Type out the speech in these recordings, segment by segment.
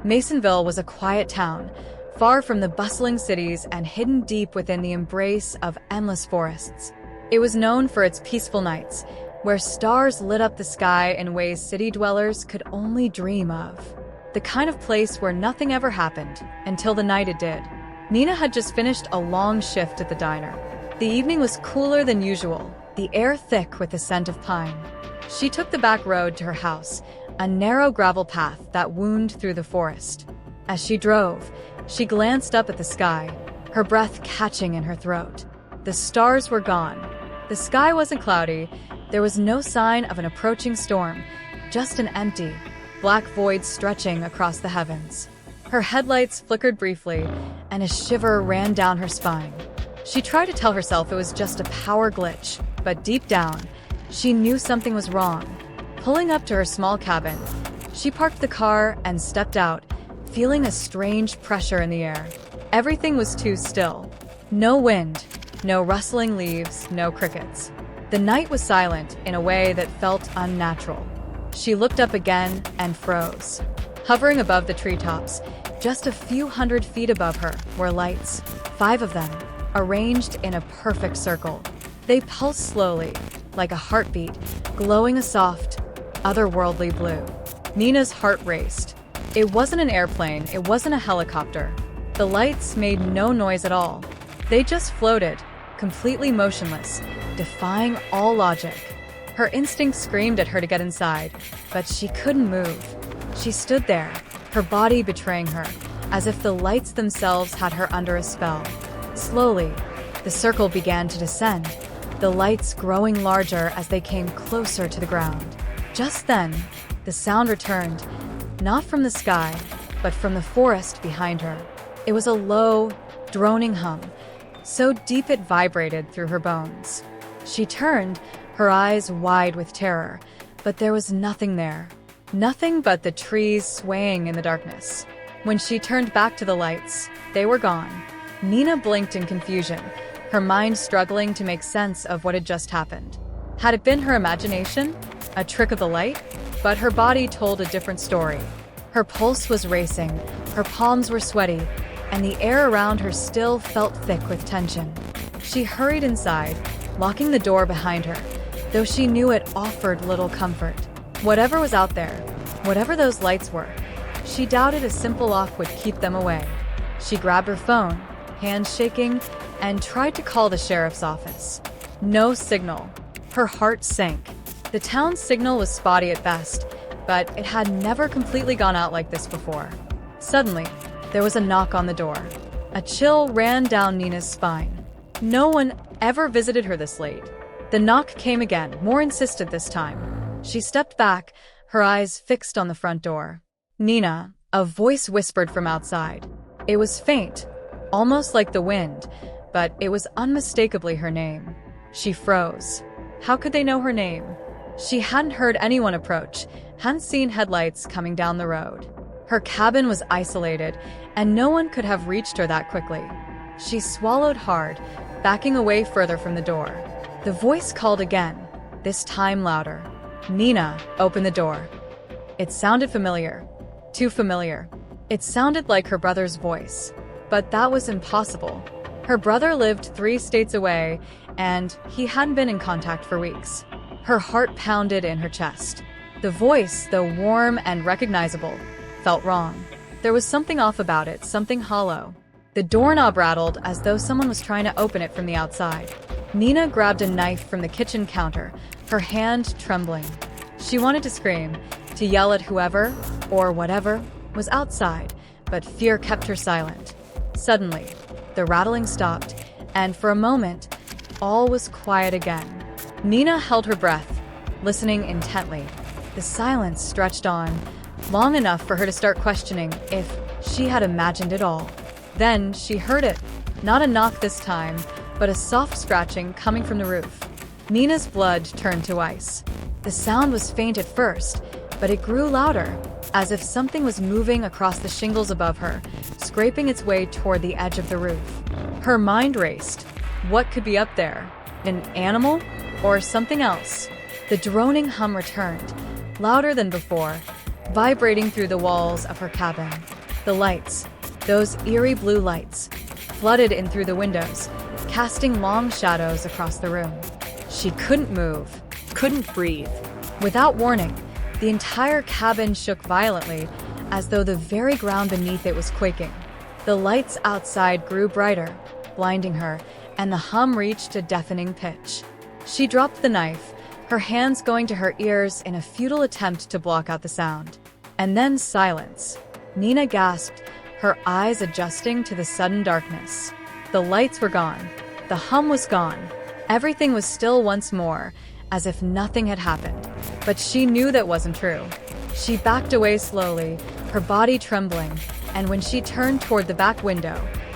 Masonville was a quiet town, far from the bustling cities and hidden deep within the embrace of endless forests. It was known for its peaceful nights, where stars lit up the sky in ways city dwellers could only dream of. The kind of place where nothing ever happened, until the night it did. Nina had just finished a long shift at the diner. The evening was cooler than usual, the air thick with the scent of pine. She took the back road to her house, a narrow gravel path that wound through the forest. As she drove, she glanced up at the sky, her breath catching in her throat. The stars were gone. The sky wasn't cloudy. There was no sign of an approaching storm, just an empty, black void stretching across the heavens. Her headlights flickered briefly, and a shiver ran down her spine. She tried to tell herself it was just a power glitch, but deep down, she knew something was wrong. Pulling up to her small cabin, she parked the car and stepped out, feeling a strange pressure in the air. Everything was too still. No wind, no rustling leaves, no crickets. The night was silent in a way that felt unnatural. She looked up again and froze. Hovering above the treetops, just a few hundred feet above her, were lights, 5 of them, arranged in a perfect circle. They pulsed slowly, like a heartbeat, glowing a soft, otherworldly blue. Nina's heart raced. It wasn't an airplane, it wasn't a helicopter. The lights made no noise at all. They just floated, completely motionless, defying all logic. Her instinct screamed at her to get inside, but she couldn't move. She stood there, her body betraying her, as if the lights themselves had her under a spell. Slowly, the circle began to descend, the lights growing larger as they came closer to the ground. Just then, the sound returned, not from the sky, but from the forest behind her. It was a low, droning hum, so deep it vibrated through her bones. She turned, her eyes wide with terror, but there was nothing there. Nothing but the trees swaying in the darkness. When she turned back to the lights, they were gone. Nina blinked in confusion, her mind struggling to make sense of what had just happened. Had it been her imagination? A trick of the light? But her body told a different story. Her pulse was racing, her palms were sweaty, and the air around her still felt thick with tension. She hurried inside, locking the door behind her, though she knew it offered little comfort. Whatever was out there, whatever those lights were, she doubted a simple lock would keep them away. She grabbed her phone, hands shaking, and tried to call the sheriff's office. No signal. Her heart sank. The town's signal was spotty at best, but it had never completely gone out like this before. Suddenly, there was a knock on the door. A chill ran down Nina's spine. No one ever visited her this late. The knock came again, more insistent this time. She stepped back, her eyes fixed on the front door. "Nina," a voice whispered from outside. It was faint, almost like the wind, but it was unmistakably her name. She froze. How could they know her name? She hadn't heard anyone approach, hadn't seen headlights coming down the road. Her cabin was isolated, and no one could have reached her that quickly. She swallowed hard, backing away further from the door. The voice called again, this time louder. "Nina, open the door." It sounded familiar. Too familiar. It sounded like her brother's voice. But that was impossible. Her brother lived 3 states away, and he hadn't been in contact for weeks. Her heart pounded in her chest. The voice, though warm and recognizable, felt wrong. There was something off about it, something hollow. The doorknob rattled as though someone was trying to open it from the outside. Nina grabbed a knife from the kitchen counter, her hand trembling. She wanted to scream, to yell at whoever, or whatever, was outside, but fear kept her silent. Suddenly, the rattling stopped, and for a moment, all was quiet again. Nina held her breath, listening intently. The silence stretched on, long enough for her to start questioning if she had imagined it all. Then she heard it. Not a knock this time, but a soft scratching coming from the roof. Nina's blood turned to ice. The sound was faint at first, but it grew louder, as if something was moving across the shingles above her, scraping its way toward the edge of the roof. Her mind raced. What could be up there? An animal? Or something else? The droning hum returned, louder than before, vibrating through the walls of her cabin. The lights, those eerie blue lights, flooded in through the windows, casting long shadows across the room. She couldn't move, couldn't breathe. Without warning, the entire cabin shook violently, as though the very ground beneath it was quaking. The lights outside grew brighter, blinding her, and the hum reached a deafening pitch. She dropped the knife, her hands going to her ears in a futile attempt to block out the sound. And then silence. Nina gasped, her eyes adjusting to the sudden darkness. The lights were gone. The hum was gone. Everything was still once more, as if nothing had happened. But she knew that wasn't true. She backed away slowly, her body trembling, and when she turned toward the back window,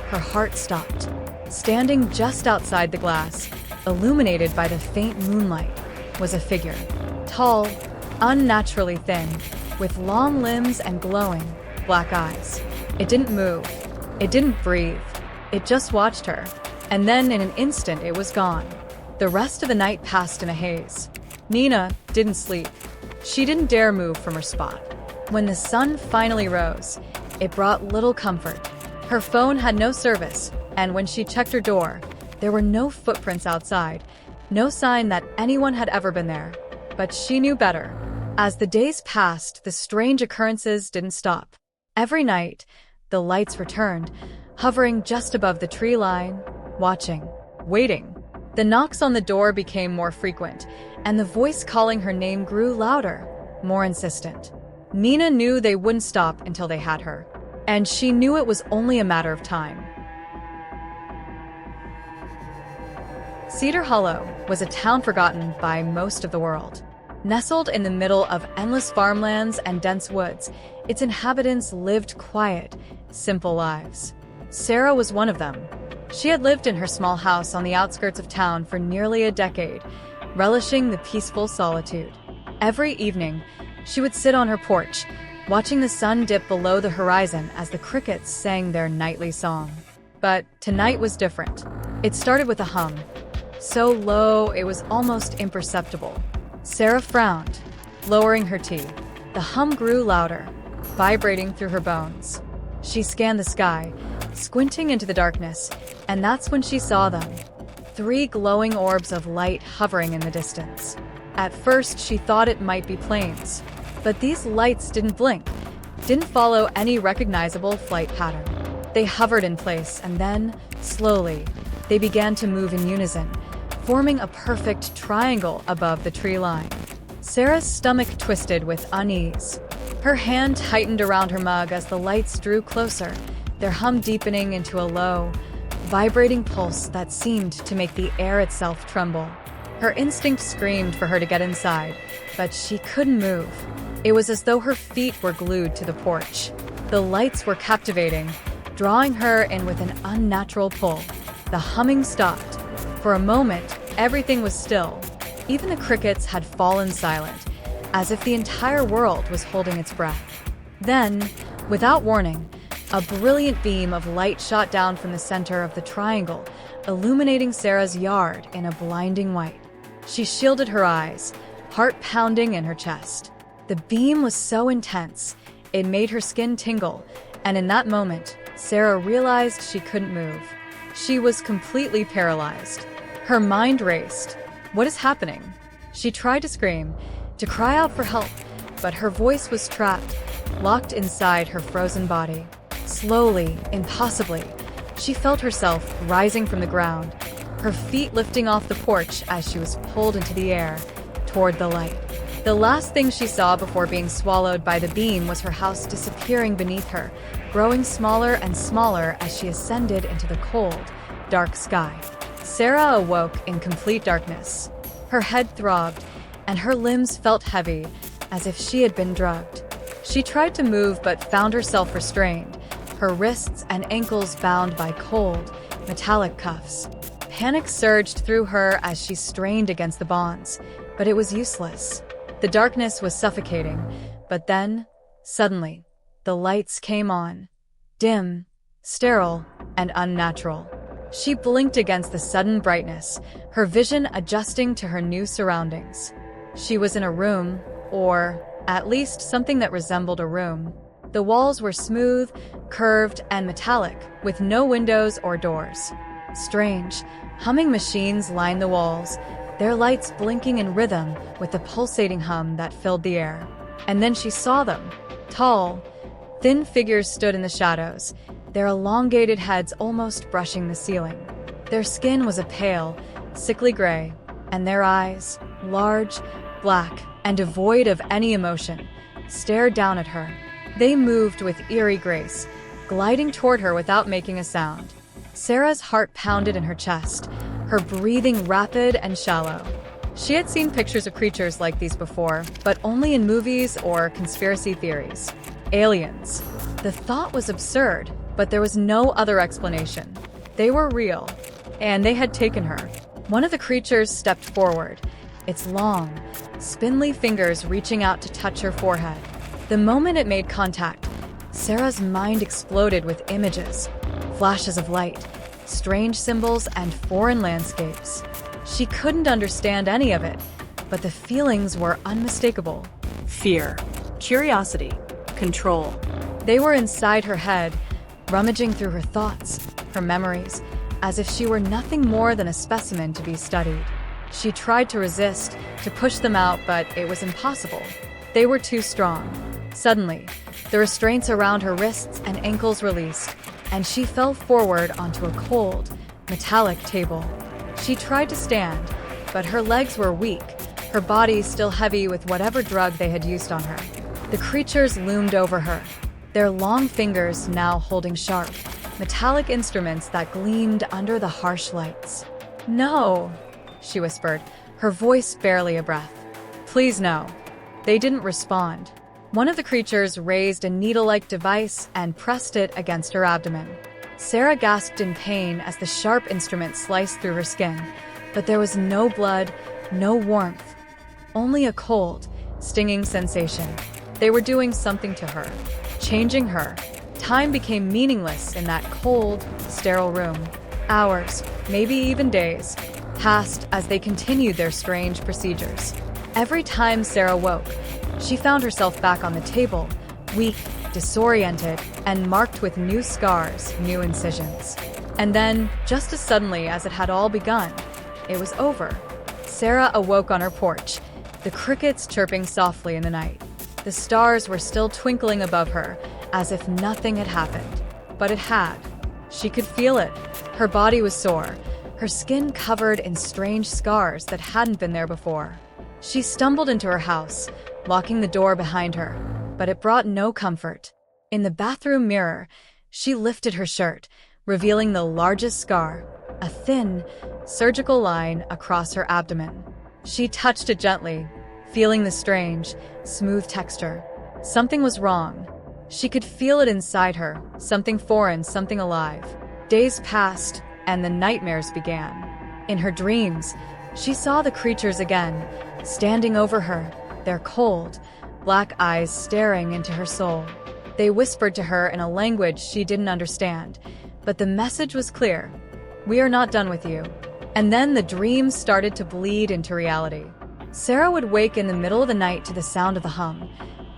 her heart stopped. Standing just outside the glass, illuminated by the faint moonlight, was a figure. Tall, unnaturally thin, with long limbs and glowing, black eyes. It didn't move. It didn't breathe. It just watched her. And then in an instant it was gone. The rest of the night passed in a haze. Nina didn't sleep. She didn't dare move from her spot. When the sun finally rose, it brought little comfort. Her phone had no service, and when she checked her door, there were no footprints outside, no sign that anyone had ever been there. But she knew better. As the days passed, the strange occurrences didn't stop. Every night, the lights returned, hovering just above the tree line, watching, waiting. The knocks on the door became more frequent, and the voice calling her name grew louder, more insistent. Nina knew they wouldn't stop until they had her, and she knew it was only a matter of time. Cedar Hollow was a town forgotten by most of the world. Nestled in the middle of endless farmlands and dense woods, its inhabitants lived quiet, simple lives. Sarah was one of them. She had lived in her small house on the outskirts of town for nearly a decade, relishing the peaceful solitude. Every evening, she would sit on her porch, watching the sun dip below the horizon as the crickets sang their nightly song. But tonight was different. It started with a hum, so low it was almost imperceptible. Sarah frowned, lowering her tea. The hum grew louder, vibrating through her bones. She scanned the sky, squinting into the darkness, and that's when she saw them. 3 glowing orbs of light hovering in the distance. At first, she thought it might be planes, but these lights didn't blink, didn't follow any recognizable flight pattern. They hovered in place, and then, slowly, they began to move in unison, forming a perfect triangle above the tree line. Sarah's stomach twisted with unease. Her hand tightened around her mug as the lights drew closer, their hum deepening into a low, vibrating pulse that seemed to make the air itself tremble. Her instinct screamed for her to get inside, but she couldn't move. It was as though her feet were glued to the porch. The lights were captivating, drawing her in with an unnatural pull. The humming stopped. For a moment, everything was still. Even the crickets had fallen silent, as if the entire world was holding its breath. Then, without warning, a brilliant beam of light shot down from the center of the triangle, illuminating Sarah's yard in a blinding white. She shielded her eyes, heart pounding in her chest. The beam was so intense, it made her skin tingle, and in that moment, Sarah realized she couldn't move. She was completely paralyzed. Her mind raced. What is happening? She tried to scream, to cry out for help, but her voice was trapped, locked inside her frozen body. Slowly, impossibly, she felt herself rising from the ground, her feet lifting off the porch as she was pulled into the air, toward the light. The last thing she saw before being swallowed by the beam was her house disappearing beneath her, growing smaller and smaller as she ascended into the cold, dark sky. Sarah awoke in complete darkness. Her head throbbed, and her limbs felt heavy, as if she had been drugged. She tried to move but found herself restrained, her wrists and ankles bound by cold, metallic cuffs. Panic surged through her as she strained against the bonds, but it was useless. The darkness was suffocating, but then, suddenly, the lights came on. Dim, sterile, and unnatural. She blinked against the sudden brightness, her vision adjusting to her new surroundings. She was in a room, or At least something that resembled a room. The walls were smooth, curved, and metallic, with no windows or doors. Strange, humming machines lined the walls, their lights blinking in rhythm with the pulsating hum that filled the air. And then she saw them. Tall, thin figures stood in the shadows, their elongated heads almost brushing the ceiling. Their skin was a pale, sickly gray, and their eyes, large, black, and devoid of any emotion, stared down at her. They moved with eerie grace, gliding toward her without making a sound. Sarah's heart pounded in her chest, her breathing rapid and shallow. She had seen pictures of creatures like these before, but only in movies or conspiracy theories. Aliens. The thought was absurd, but there was no other explanation. They were real, and they had taken her. One of the creatures stepped forward, its long, spindly fingers reaching out to touch her forehead. The moment it made contact, Sarah's mind exploded with images, flashes of light, strange symbols, and foreign landscapes. She couldn't understand any of it, but the feelings were unmistakable. Fear, curiosity, control. They were inside her head, rummaging through her thoughts, her memories, as if she were nothing more than a specimen to be studied. She tried to resist, to push them out, but it was impossible. They were too strong. Suddenly, the restraints around her wrists and ankles released, and she fell forward onto a cold, metallic table. She tried to stand, but her legs were weak, her body still heavy with whatever drug they had used on her. The creatures loomed over her, their long fingers now holding sharp, metallic instruments that gleamed under the harsh lights. "No," she whispered, her voice barely a breath. "Please no." They didn't respond. One of the creatures raised a needle-like device and pressed it against her abdomen. Sarah gasped in pain as the sharp instrument sliced through her skin, but there was no blood, no warmth, only a cold, stinging sensation. They were doing something to her, changing her. Time became meaningless in that cold, sterile room. Hours, maybe even days, passed as they continued their strange procedures. Every time Sarah woke, she found herself back on the table, weak, disoriented, and marked with new scars, new incisions. And then, just as suddenly as it had all begun, it was over. Sarah awoke on her porch, the crickets chirping softly in the night. The stars were still twinkling above her, as if nothing had happened. But it had. She could feel it. Her body was sore, her skin covered in strange scars that hadn't been there before. She stumbled into her house, locking the door behind her, but it brought no comfort. In the bathroom mirror, she lifted her shirt, revealing the largest scar, a thin, surgical line across her abdomen. She touched it gently, feeling the strange, smooth texture. Something was wrong. She could feel it inside her, something foreign, something alive. Days passed, and the nightmares began. In her dreams, she saw the creatures again, standing over her, their cold, black eyes staring into her soul. They whispered to her in a language she didn't understand, but the message was clear. "We are not done with you." And then the dreams started to bleed into reality. Sarah would wake in the middle of the night to the sound of a hum,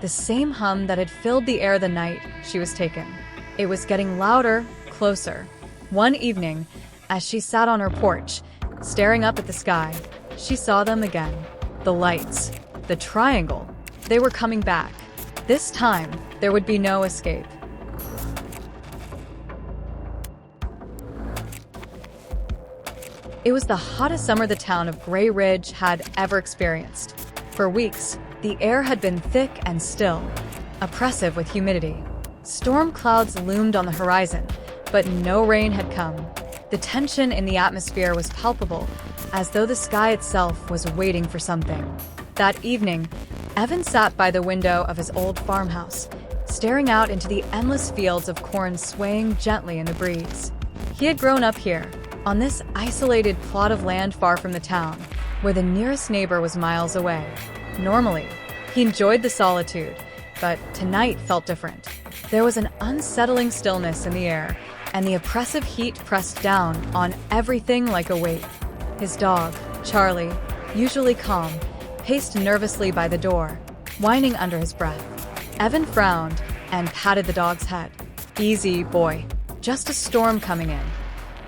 the same hum that had filled the air the night she was taken. It was getting louder, closer. One evening, as she sat on her porch, staring up at the sky, she saw them again. The lights, the triangle, they were coming back. This time, there would be no escape. It was the hottest summer the town of Gray Ridge had ever experienced. For weeks, the air had been thick and still, oppressive with humidity. Storm clouds loomed on the horizon, but no rain had come. The tension in the atmosphere was palpable, as though the sky itself was waiting for something. That evening, Evan sat by the window of his old farmhouse, staring out into the endless fields of corn swaying gently in the breeze. He had grown up here, on this isolated plot of land far from the town, where the nearest neighbor was miles away. Normally, he enjoyed the solitude, but tonight felt different. There was an unsettling stillness in the air, and the oppressive heat pressed down on everything like a weight. His dog, Charlie, usually calm, paced nervously by the door, whining under his breath. Evan frowned and patted the dog's head. "Easy, boy. Just a storm coming in."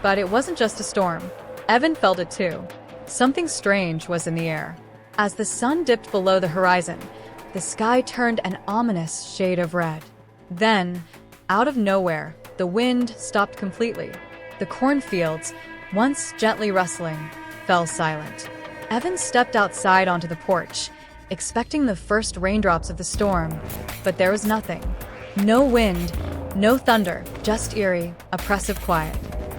But it wasn't just a storm. Evan felt it too. Something strange was in the air. As the sun dipped below the horizon, the sky turned an ominous shade of red. Then, out of nowhere, the wind stopped completely. The cornfields, once gently rustling, fell silent. Evan stepped outside onto the porch, expecting the first raindrops of the storm, but there was nothing. No wind, no thunder, just eerie, oppressive quiet.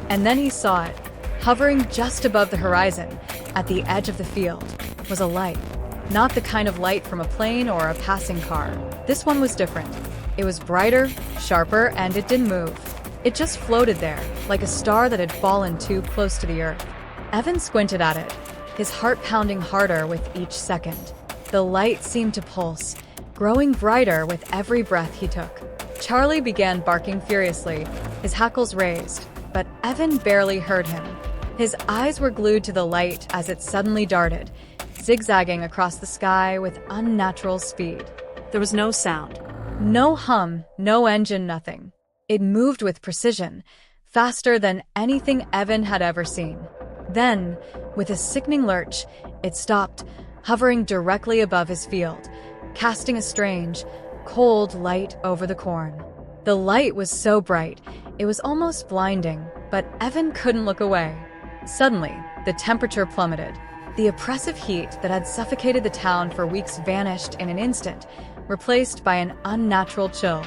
And then he saw it. Hovering just above the horizon, at the edge of the field, was a light. Not the kind of light from a plane or a passing car. This one was different. It was brighter, sharper, and it didn't move. It just floated there, like a star that had fallen too close to the earth. Evan squinted at it, his heart pounding harder with each second. The light seemed to pulse, growing brighter with every breath he took. Charlie began barking furiously, his hackles raised, but Evan barely heard him. His eyes were glued to the light as it suddenly darted, zigzagging across the sky with unnatural speed. There was no sound. No hum, no engine, nothing. It moved with precision, faster than anything Evan had ever seen. Then, with a sickening lurch, it stopped, hovering directly above his field, casting a strange, cold light over the corn. The light was so bright, it was almost blinding, but Evan couldn't look away. Suddenly, the temperature plummeted. The oppressive heat that had suffocated the town for weeks vanished in an instant, replaced by an unnatural chill.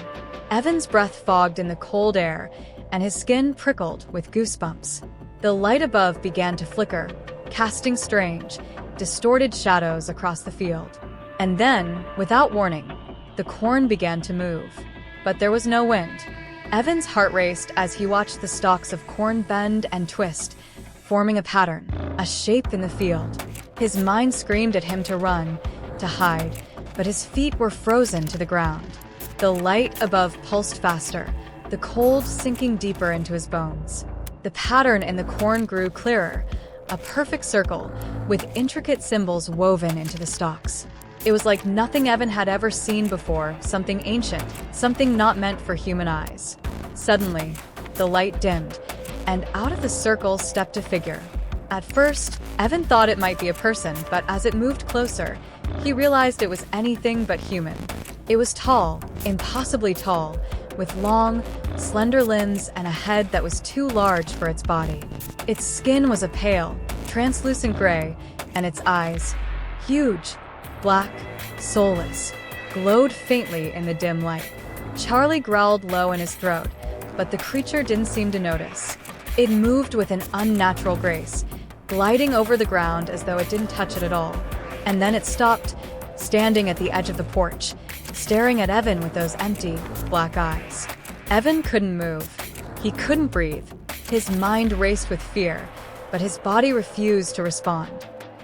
Evan's breath fogged in the cold air, and his skin prickled with goosebumps. The light above began to flicker, casting strange, distorted shadows across the field. And then, without warning, the corn began to move. But there was no wind. Evan's heart raced as he watched the stalks of corn bend and twist, forming a pattern, a shape in the field. His mind screamed at him to run, to hide, but his feet were frozen to the ground. The light above pulsed faster, the cold sinking deeper into his bones. The pattern in the corn grew clearer, a perfect circle, with intricate symbols woven into the stalks. It was like nothing Evan had ever seen before, something ancient, something not meant for human eyes. Suddenly, the light dimmed, and out of the circle stepped a figure. At first, Evan thought it might be a person, but as it moved closer, he realized it was anything but human. It was tall, impossibly tall, with long, slender limbs and a head that was too large for its body. Its skin was a pale, translucent gray, and its eyes, huge, black, soulless, glowed faintly in the dim light. Charlie growled low in his throat, but the creature didn't seem to notice. It moved with an unnatural grace, gliding over the ground as though it didn't touch it at all. And then it stopped, standing at the edge of the porch, staring at Evan with those empty, black eyes. Evan couldn't move. He couldn't breathe. His mind raced with fear, but his body refused to respond.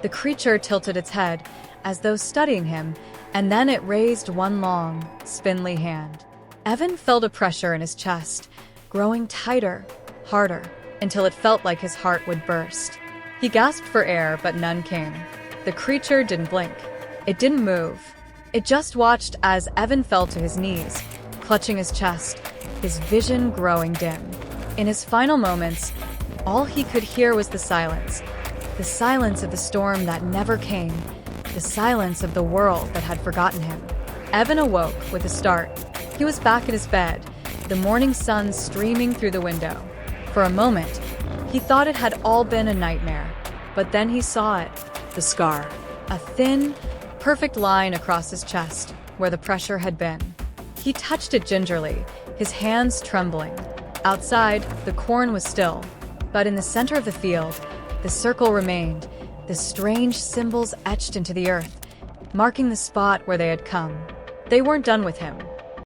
The creature tilted its head, as though studying him, and then it raised one long, spindly hand. Evan felt a pressure in his chest, growing tighter, harder, until it felt like his heart would burst. He gasped for air, but none came. The creature didn't blink. It didn't move. It just watched as Evan fell to his knees, clutching his chest, his vision growing dim. In his final moments, all he could hear was the silence of the storm that never came, the silence of the world that had forgotten him. Evan awoke with a start. He was back in his bed, the morning sun streaming through the window. For a moment, he thought it had all been a nightmare, but then he saw it. The scar. A thin, perfect line across his chest, where the pressure had been. He touched it gingerly, his hands trembling. Outside, the corn was still, but in the center of the field, the circle remained, the strange symbols etched into the earth, marking the spot where they had come. They weren't done with him.